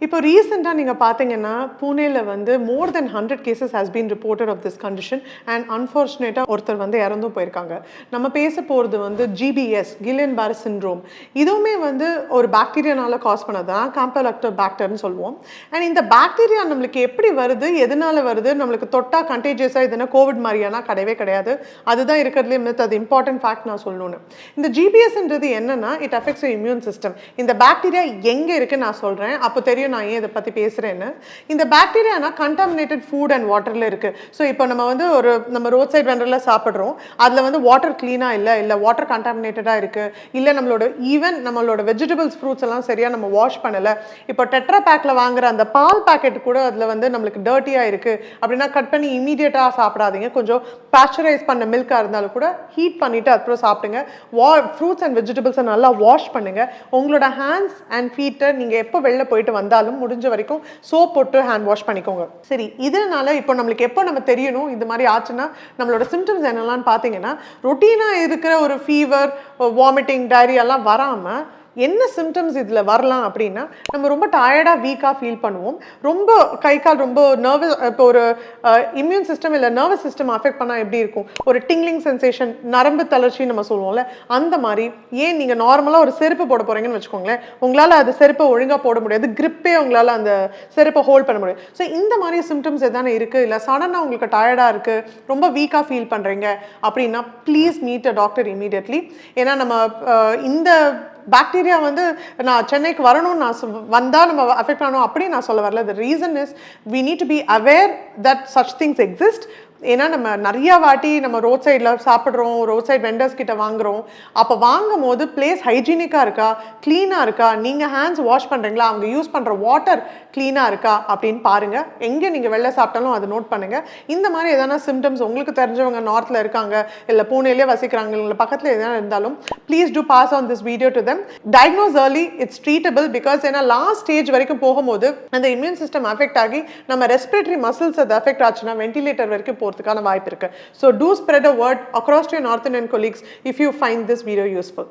இப்போ ரீசெண்டா நீங்க பார்த்தீங்கன்னா, பூனேல வந்து more than 100 cases has been reported of this condition and அன்ஃபார்ச்சுனேட்டா ஒருத்தர் வந்து இறந்தும் போயிருக்காங்க. நம்ம பேச போறது வந்து GBS கில்லியன் பாரே சிண்ட்ரோம். இதுவுமே வந்து ஒரு பாக்டீரியானால காஸ் பண்ணது தான் காம்போலாக்டர் பாக்டர்னு சொல்லுவோம். அண்ட் இந்த பாக்டீரியா நம்மளுக்கு எப்படி வருது, எதனால வருது, நம்மளுக்கு தொட்டா கண்டேஜியஸா இதுனா கோவிட் மாதிரியானா கிடையவே கிடையாது. அதுதான் இருக்கிறதுலே மித். அது இம்பார்ட்டன்ட் ஃபேக்ட் நான் சொல்லணும்னு. இந்த GBSன்றது என்னன்னா, it affects your immune system. இந்த பாக்டீரியா எங்க இருக்குன்னு நான் சொல்றேன். அப்போ தெரியும் நான் ஏன் இதை பற்றி பேசுகிறேன்னு. இந்த பாக்டீரியானா கண்டாமினேட்டட் ஃபுட் அண்ட் வாட்டரில் இருக்குது. ஸோ இப்போ நம்ம வந்து நம்ம ரோட் சைட் வெண்டரில் சாப்பிட்றோம், அதில் வந்து வாட்டர் க்ளீனாக இல்லை வாட்டர் கண்டாமினேட்டடாக இருக்குது, இல்லை நம்மளோட வெஜிடபிள்ஸ் ஃப்ரூட்ஸ் எல்லாம் சரியாக நம்ம வாஷ் பண்ணலை. இப்போ டெட்ரா பேக்கில் வாங்குற அந்த பால் பேக்கெட் கூட அதில் வந்து நம்மளுக்கு டர்ட்டியாக இருக்குது அப்படின்னா கட் பண்ணி இமீடியட்டாக சாப்பிடாதீங்க. கொஞ்சம் பாஸ்சரைஸ் பண்ண மில்காக இருந்தாலும் கூட ஹீட் பண்ணிவிட்டு அப்புறம் சாப்பிடுங்க. ஃப்ரூட்ஸ் அண்ட் வெஜிடபிள்ஸை நல்லா வாஷ் பண்ணுங்கள். உங்களோட ஹேண்ட்ஸ் அண்ட் ஃபீட்டை நீங்கள் எப்போ வெளில போயிட்டு வந்தாலும் முடிஞ்ச வரைக்கும் சோப் போட்டு ஹேண்ட் வாஷ் பண்ணிக்கோங்க. சரி, இதனால இப்போ நம்மளுக்கு எப்போ நம்ம தெரியணும் இது மாதிரி ஆச்சுன்னா நம்மளோட சிம்டம்ஸ் என்னெல்லாம் பார்த்தீங்கன்னா, ரொட்டீனாக இருக்கிற ஒரு ஃபீவர், வாமிட்டிங், டயரியாலாம் வராமல் என்ன சிம்டம்ஸ் இதில் வரலாம் அப்படின்னா, நம்ம ரொம்ப டயர்டாக வீக்காக ஃபீல் பண்ணுவோம். ரொம்ப கை கால் ரொம்ப நர்வஸ். இப்போ ஒரு இம்யூன் சிஸ்டம் இல்லை நர்வஸ் சிஸ்டம் அஃபெக்ட் பண்ணால் எப்படி இருக்கும், ஒரு டிங்லிங் சென்சேஷன், நரம்பு தளர்ச்சின்னு நம்ம சொல்லுவோம்ல, அந்த மாதிரி. ஏன் நீங்கள் நார்மலாக ஒரு செருப்பு போட போகிறீங்கன்னு வச்சுக்கோங்களேன், உங்களால் அது செருப்பை ஒழுங்காக போட முடியாது, கிரிப்பே உங்களால் அந்த செருப்பை ஹோல்ட் பண்ண முடியாது. ஸோ இந்த மாதிரி சிம்டம்ஸ் எதானே இருக்குது, இல்லை சடனாக உங்களுக்கு டயர்டாக இருக்குது, ரொம்ப வீக்காக ஃபீல் பண்ணுறீங்க அப்படின்னா please meet a doctor immediately. ஏன்னா நம்ம இந்த பாக்டீரியா வந்து நான் சென்னைக்கு வரணும்னு நான் வந்தால் நம்ம அஃபெக்ட் ஆகணும் அப்படின்னு நான் சொல்ல வரல. The reason is we need to be aware that such things exist. ஏன்னா நம்ம நிறையா வாட்டி நம்ம ரோட் சைடில் சாப்பிட்றோம், ரோட் சைட் வெண்டர்ஸ் கிட்ட வாங்குகிறோம். அப்போ வாங்கும் போது பிளேஸ் ஹைஜீனிக்காக இருக்கா, க்ளீனாக இருக்கா, நீங்கள் ஹேண்ட்ஸ் வாஷ் பண்ணுறீங்களா, அவங்க யூஸ் பண்ணுற வாட்டர் க்ளீனாக இருக்கா அப்படின்னு பாருங்கள். எங்கே நீங்கள் வெளில சாப்பிட்டாலும் அதை நோட் பண்ணுங்கள். இந்த மாதிரி எதனா சிம்டம்ஸ் உங்களுக்கு தெரிஞ்சவங்க நார்த்தில் இருக்காங்க, இல்லை பூனேலே வசிக்கிறாங்க, இல்லை பக்கத்தில் எதனா இருந்தாலும் please do pass on this video to them. Diagnose early, it's treatable. Because ஏன்னா லாஸ்ட் ஸ்டேஜ் வரைக்கும் போகும்போது அந்த இம்யூன் சிஸ்டம் அஃபெக்ட் ஆகி நம்ம ரெஸ்பிரேட்டரி மசில்ஸ் அது அஃபெக்ட் ஆச்சுன்னா வென்டிலேட்டர் வரைக்கும் போகிறதுக்கான வாய்ப்பு இருக்கு. So do spread a word across to your North Indian colleagues if you find this video useful.